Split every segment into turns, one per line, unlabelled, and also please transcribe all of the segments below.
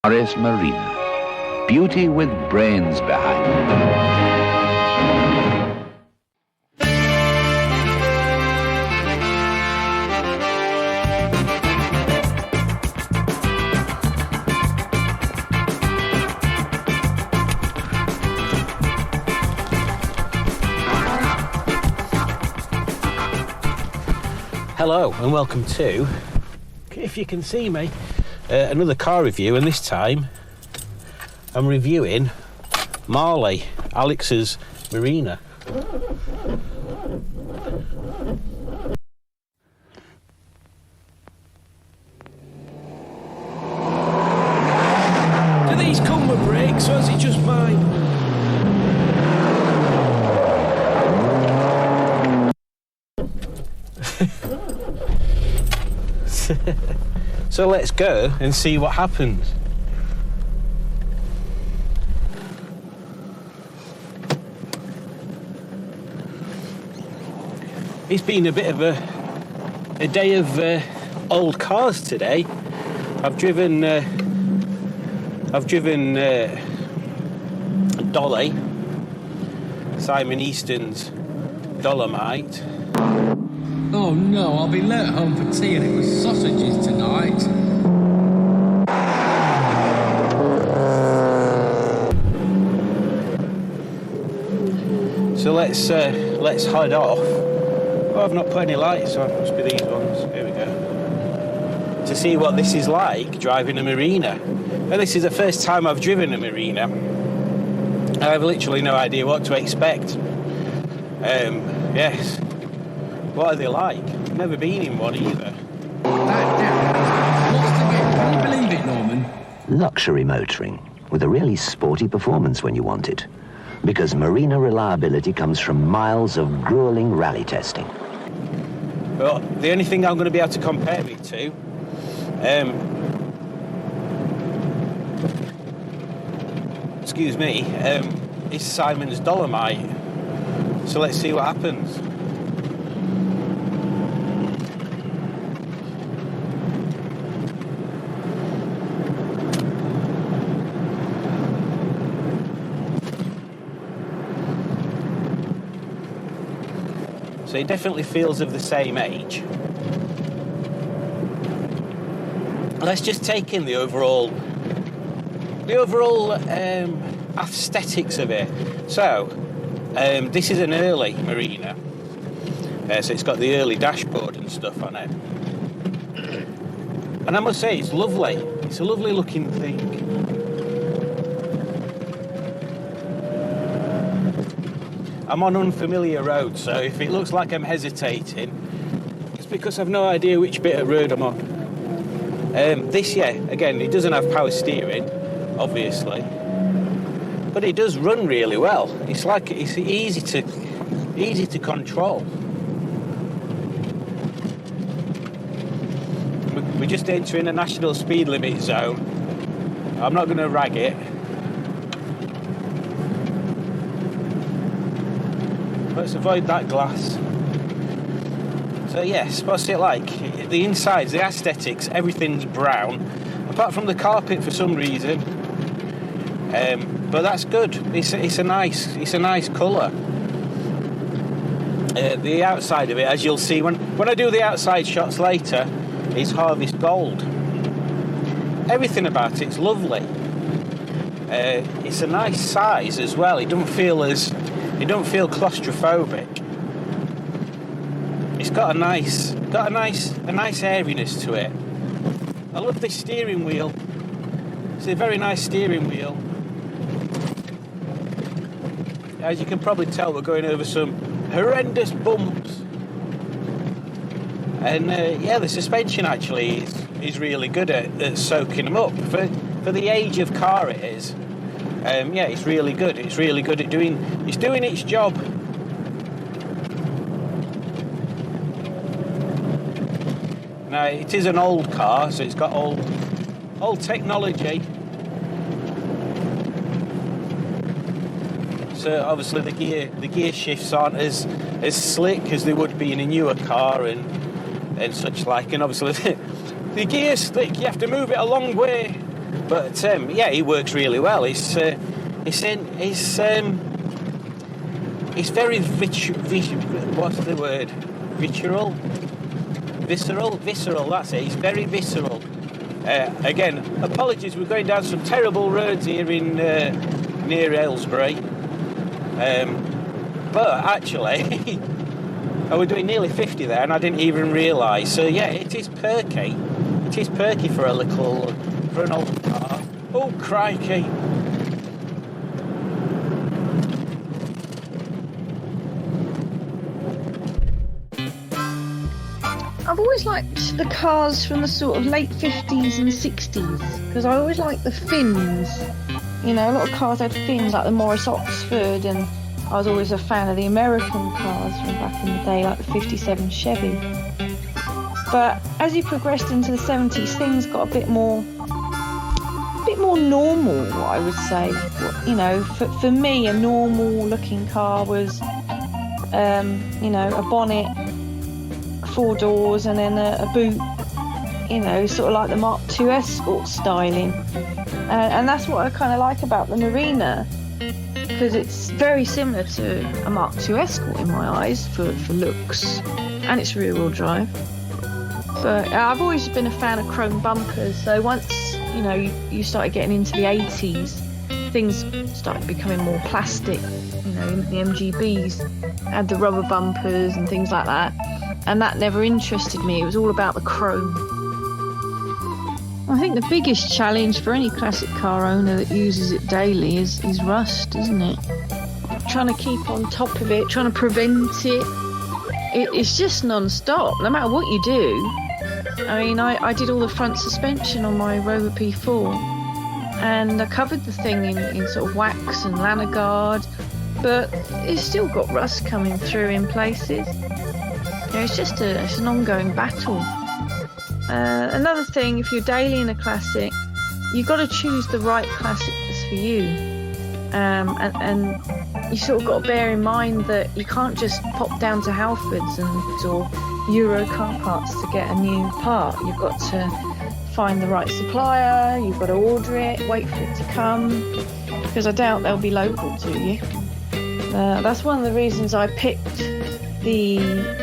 Morris Marina. Beauty with brains behind it.
Hello and welcome to, if you can see me, another car review, and this time I'm reviewing Marley, Alex's Marina. Do these come with brakes or is it just mine? So let's go and see what happens. It's been a bit of a day of old cars today. I've driven Dolly, Simon Easton's Dolomite.
Oh no, I'll be late home for tea and it was sausages tonight.
So let's head off. Oh, I've not put any lights on, must be these ones. Here we go. To see what this is like driving a Marina. And this is the first time I've driven a Marina. I have literally no idea what to expect. Yes. What are they like? Never been in one either.
Can you believe it, Norman?
Luxury motoring with a really sporty performance when you want it. Because Marina reliability comes from miles of grueling rally testing.
Well, the only thing I'm going to be able to compare it to is Simon's Dolomite. So let's see what happens. So it definitely feels of the same age. Let's just take in the overall aesthetics of it. So this is an early Marina, so it's got the early dashboard and stuff on it. And I must say, it's lovely. It's a lovely looking thing. I'm on unfamiliar roads, so if it looks like I'm hesitating, it's because I've no idea which bit of road I'm on. This, again, it doesn't have power steering, obviously, but it does run really well. It's easy to control. We're just entering a national speed limit zone. I'm not going to rag it. Let's avoid that glass. So yes, what's it like? The insides, the aesthetics, everything's brown, apart from the carpet for some reason. But that's good. It's a nice colour. The outside of it, as you'll see when I do the outside shots later, is harvest gold. Everything about it's lovely. It's a nice size as well. It don't feel claustrophobic. It's got a nice airiness to it. I love this steering wheel. It's a very nice steering wheel. As you can probably tell, we're going over some horrendous bumps. And the suspension actually is really good at soaking them up. For the age of car it is. It's really good. It's really good at doing its job. Now it is an old car, so it's got old technology. So obviously the gear shifts aren't as slick as they would be in a newer car and such like. And obviously the gear's slick. You have to move it a long way But yeah, he works really well. He's very what's the word? Visceral. That's it. He's very visceral. Again, apologies. We're going down some terrible roads here in near Aylesbury. But actually, I was doing nearly 50 there, and I didn't even realise. So yeah, it is perky. It is perky for an old car. Oh crikey!
I've always liked the cars from the sort of late 50s and 60s because I always liked the fins. You know, a lot of cars had fins like the Morris Oxford, and I was always a fan of the American cars from back in the day, like the 57 Chevy. But as you progressed into the 70s, things got a bit more normal, I would say. You know, for me, a normal looking car was, you know, a bonnet, 4 doors, and then a boot, you know, sort of like the Mark II Escort styling. And that's what I kind of like about the Marina, because it's very similar to a Mark II Escort in my eyes for looks, and it's rear-wheel drive. But I've always been a fan of chrome bumpers, so once, you know, you started getting into the 80s, things started becoming more plastic. You know, the MGBs had the rubber bumpers and things like that, and that never interested me. It was all about the chrome. I think the biggest challenge for any classic car owner that uses it daily is rust, isn't it? Trying to keep on top of it, trying to prevent it. It's just non-stop, no matter what you do. I mean, I did all the front suspension on my Rover P4, and I covered the thing in sort of wax and Lanagard, but it's still got rust coming through in places. You know, it's an ongoing battle. Another thing, if you're daily in a classic, you've got to choose the right classic that's for you. And you sort of got to bear in mind that you can't just pop down to Halfords or Euro car parts to get a new part. You've got to find the right supplier, you've got to order it, wait for it to come, because I doubt they'll be local to you. That's one of the reasons I picked the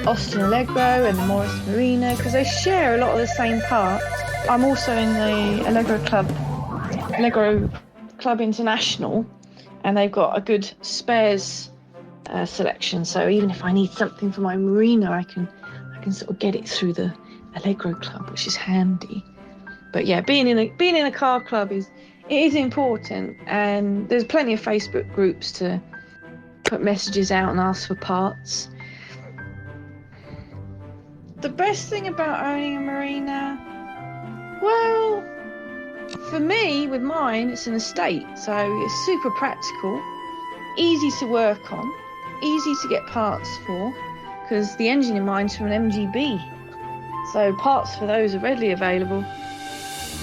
Austin Allegro and the Morris Marina, because they share a lot of the same parts. I'm also in the Allegro Club International, and they've got a good spares selection. So even if I need something for my Marina, I can sort of get it through the Allegro Club, which is handy. But yeah, being in a car club is important, and there's plenty of Facebook groups to put messages out and ask for parts. The best thing about owning a Marina, well, for me, with mine, it's an estate, so it's super practical, easy to work on, easy to get parts for, because the engine in mine's from an MGB, so parts for those are readily available.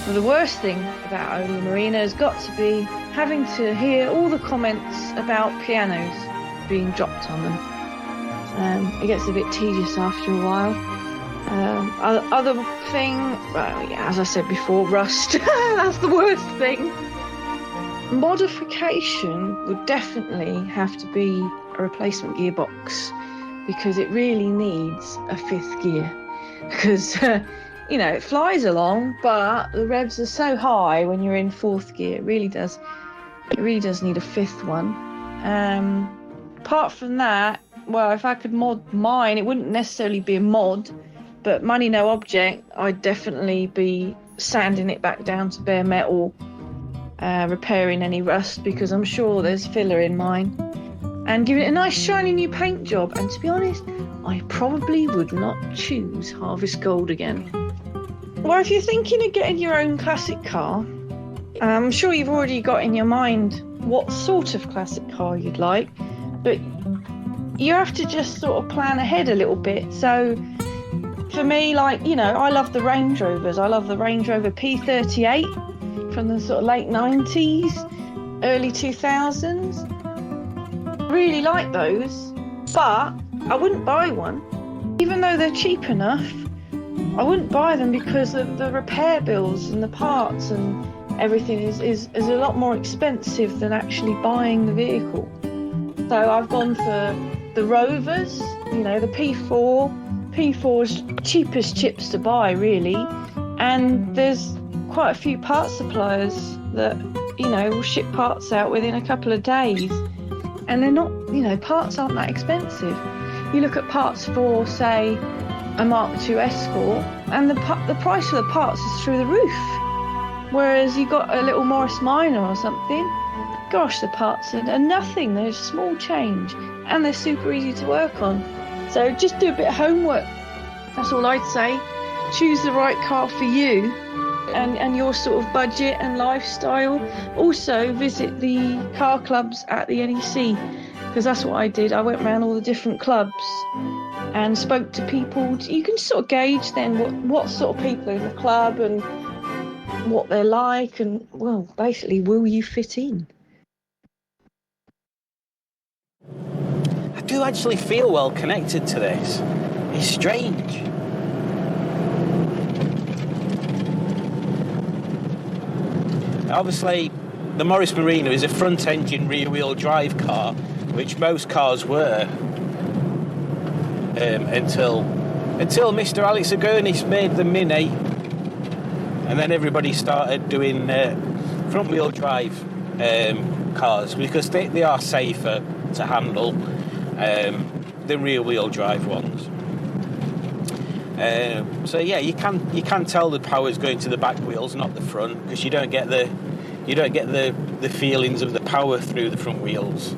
Well, the worst thing about owning a Marina has got to be having to hear all the comments about pianos being dropped on them. It gets a bit tedious after a while. Other thing, well, yeah, as I said before, rust. That's the worst thing. Modification would definitely have to be a replacement gearbox, because it really needs a 5th gear. Because, you know, it flies along, but the revs are so high when you're in 4th gear. It really does need a 5th one. Apart from that, well, if I could mod mine, it wouldn't necessarily be a mod, but money no object, I'd definitely be sanding it back down to bare metal, repairing any rust, because I'm sure there's filler in mine, and give it a nice shiny new paint job. And to be honest, I probably would not choose Harvest Gold again. Well, if you're thinking of getting your own classic car, I'm sure you've already got in your mind what sort of classic car you'd like, but you have to just sort of plan ahead a little bit. So for me, like, you know, I love the Range Rovers. I love the Range Rover P38 from the sort of late 90s, early 2000s. Really like those, but I wouldn't buy one. Even though they're cheap enough, I wouldn't buy them because of the repair bills and the parts and everything is a lot more expensive than actually buying the vehicle. So I've gone for the Rovers, you know, the P4. P4's cheapest chips to buy, really. And there's quite a few parts suppliers that, you know, will ship parts out within a couple of days. And they're not, you know, parts aren't that expensive. You look at parts for, say, a Mark II Escort, and the price of the parts is through the roof. Whereas you got a little Morris Minor or something, gosh, the parts are nothing. They're small change, and they're super easy to work on. So just do a bit of homework. That's all I'd say. Choose the right car for you and your sort of budget and lifestyle. Also visit the car clubs at the NEC, because that's what I did. I went around all the different clubs and spoke to people. You can sort of gauge then what sort of people are in the club and what they're like, and, well, basically, will you fit in?
I do actually feel well connected to this. It's strange. Obviously, the Morris Marina is a front-engine, rear-wheel drive car, which most cars were until Mr. Alex Agonis made the Mini, and then everybody started doing front-wheel drive cars, because they are safer to handle than rear-wheel drive ones. So yeah, you can tell the power's going to the back wheels, not the front, because you don't get the feelings of the power through the front wheels.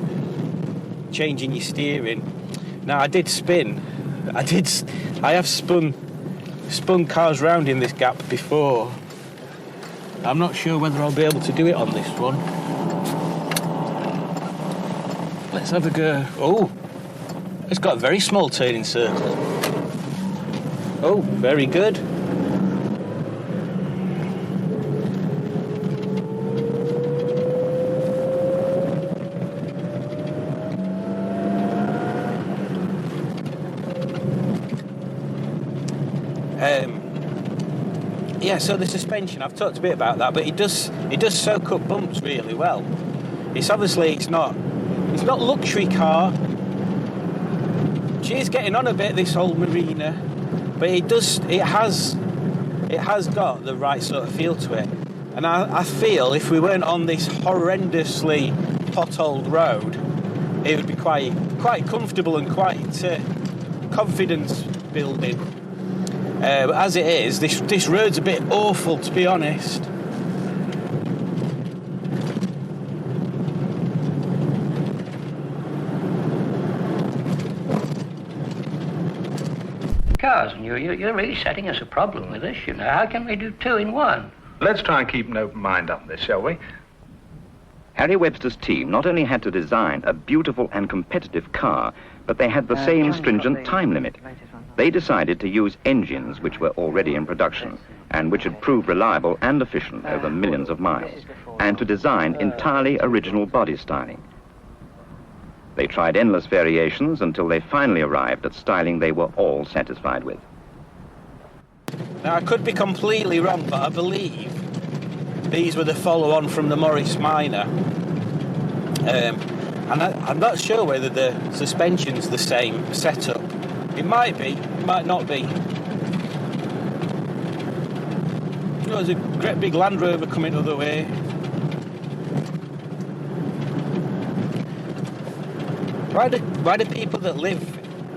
Changing your steering. Now I did spin. I have spun cars round in this gap before. I'm not sure whether I'll be able to do it on this one. Let's have a go. Oh, it's got a very small turning circle. Oh, very good. Yeah, so the suspension, I've talked a bit about that, but it does soak up bumps really well. It's not luxury car. She is getting on a bit, this old Marina, but it has got the right sort of feel to it. And I feel if we weren't on this horrendously potholed road, it would be quite comfortable and quite confidence building. But as it is, this road's a bit awful, to be honest.
Cars, and you're really setting us a problem with this, you know. How can we do two in one?
Let's try and keep an open mind on this, shall we?
Harry Webster's team not only had to design a beautiful and competitive car, but they had the same stringent time limit. They decided to use engines which were already in production and which had proved reliable and efficient over millions of miles, and to design entirely original body styling. They tried endless variations until they finally arrived at styling they were all satisfied with.
Now, I could be completely wrong, but I believe these were the follow-on from the Morris Minor. And I'm not sure whether the suspension's the same setup. It might be, it might not be. Oh, there's a great big Land Rover coming the other way. Why do people that live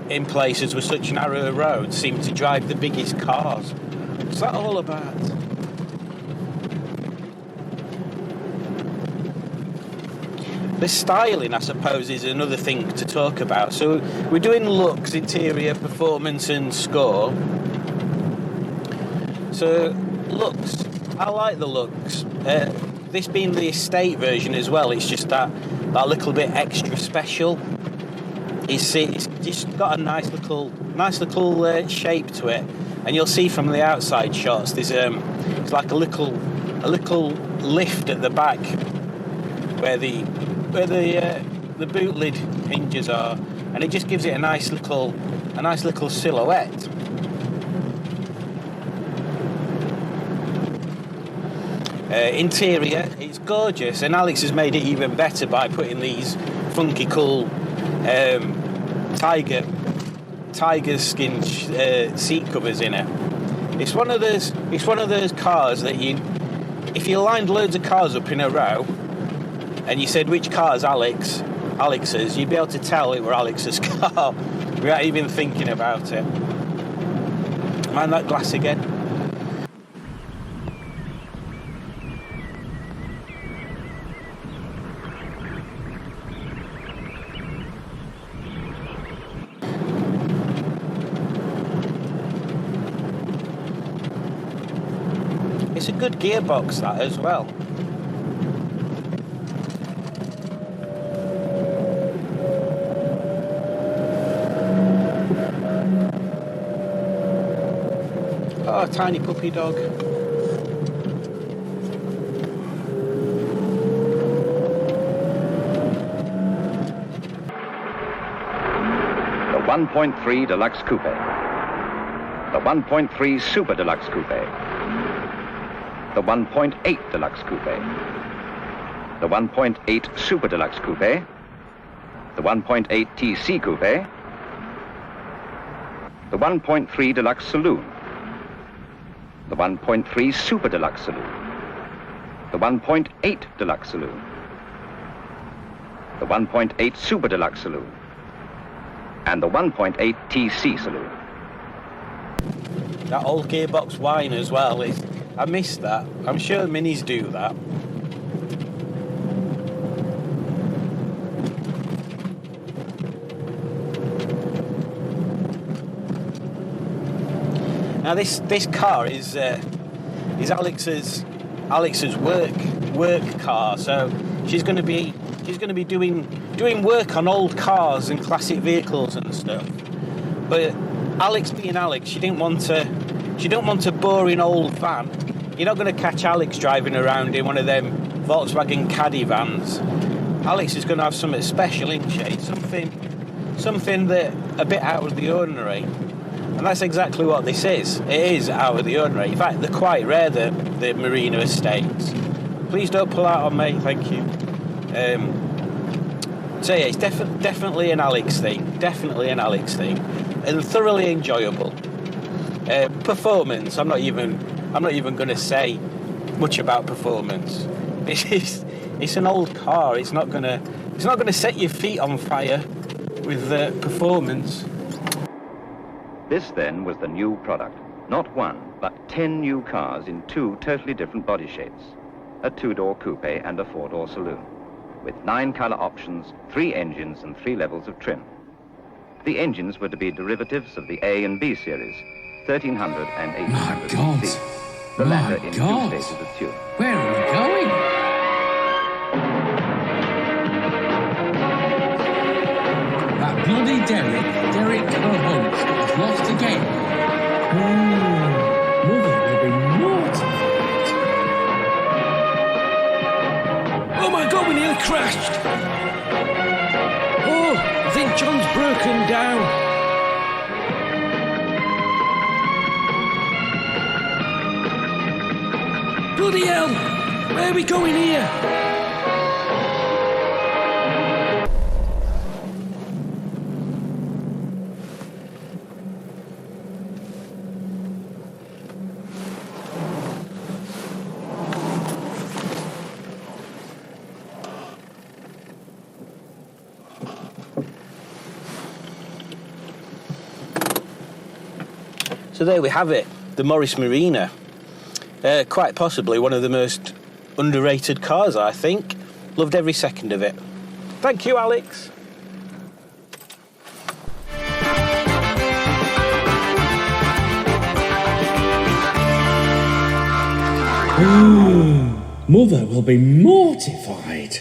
in places with such narrow roads seem to drive the biggest cars? What's that all about? The styling, I suppose, is another thing to talk about. So we're doing looks, interior, performance and score. So looks, I like the looks. This being the estate version as well, it's just that little bit extra special. It's just got a nice little shape to it, and you'll see from the outside shots there's it's like a little lift at the back where the boot lid hinges are, and it just gives it a nice little silhouette. Interior, it's gorgeous, and Alex has made it even better by putting these funky, cool tiger skin seat covers in it. It's one of those cars that if you lined loads of cars up in a row and you said which car's Alex's, you'd be able to tell it were Alex's car without even thinking about it. Mind that glass again? It's a good gearbox, that, as well. Oh, tiny puppy dog.
The 1.3 Deluxe Coupe. The 1.3 Super Deluxe Coupe. The 1.8 Deluxe Coupe. The 1.8 Super Deluxe Coupe. The 1.8 TC Coupe. The 1.3 Deluxe Saloon. The 1.3 Super Deluxe Saloon. The 1.8 Deluxe Saloon. The 1.8 Super Deluxe Saloon. And the 1.8 TC Saloon.
That old gearbox whine as well. I missed that. I'm sure Minis do that. Now this car is Alex's work car. So she's going to be doing work on old cars and classic vehicles and stuff. But Alex being Alex, she didn't want a boring old van. You're not going to catch Alex driving around in one of them Volkswagen Caddy vans. Alex is going to have something special, isn't she? Something that a bit out of the ordinary. And that's exactly what this is. It is out of the ordinary. In fact, they're quite rare, the Marina estates. Please don't pull out on me, thank you. So yeah, it's definitely an Alex thing. Definitely an Alex thing. And thoroughly enjoyable. Performance, I'm not even going to say much about performance. It's an old car. It's not going to set your feet on fire with performance.
This then was the new product. Not one, but 10 new cars in 2 totally different body shapes. A 2-door coupe and a 4-door saloon. With 9 color options, 3 engines and 3 levels of trim. The engines were to be derivatives of the A and B series, 1300 and 1800 cc. The latter in 2 stages of tune.
Where are we going? That bloody Derek Hunt is lost again. Mother will be mortified.
Oh my God, we nearly crashed. Oh, I think John's broken down. Bloody hell! Where are we going here?
So there we have it, the Morris Marina. Quite possibly one of the most underrated cars, I think. Loved every second of it. Thank you, Alex.
Mother will be mortified.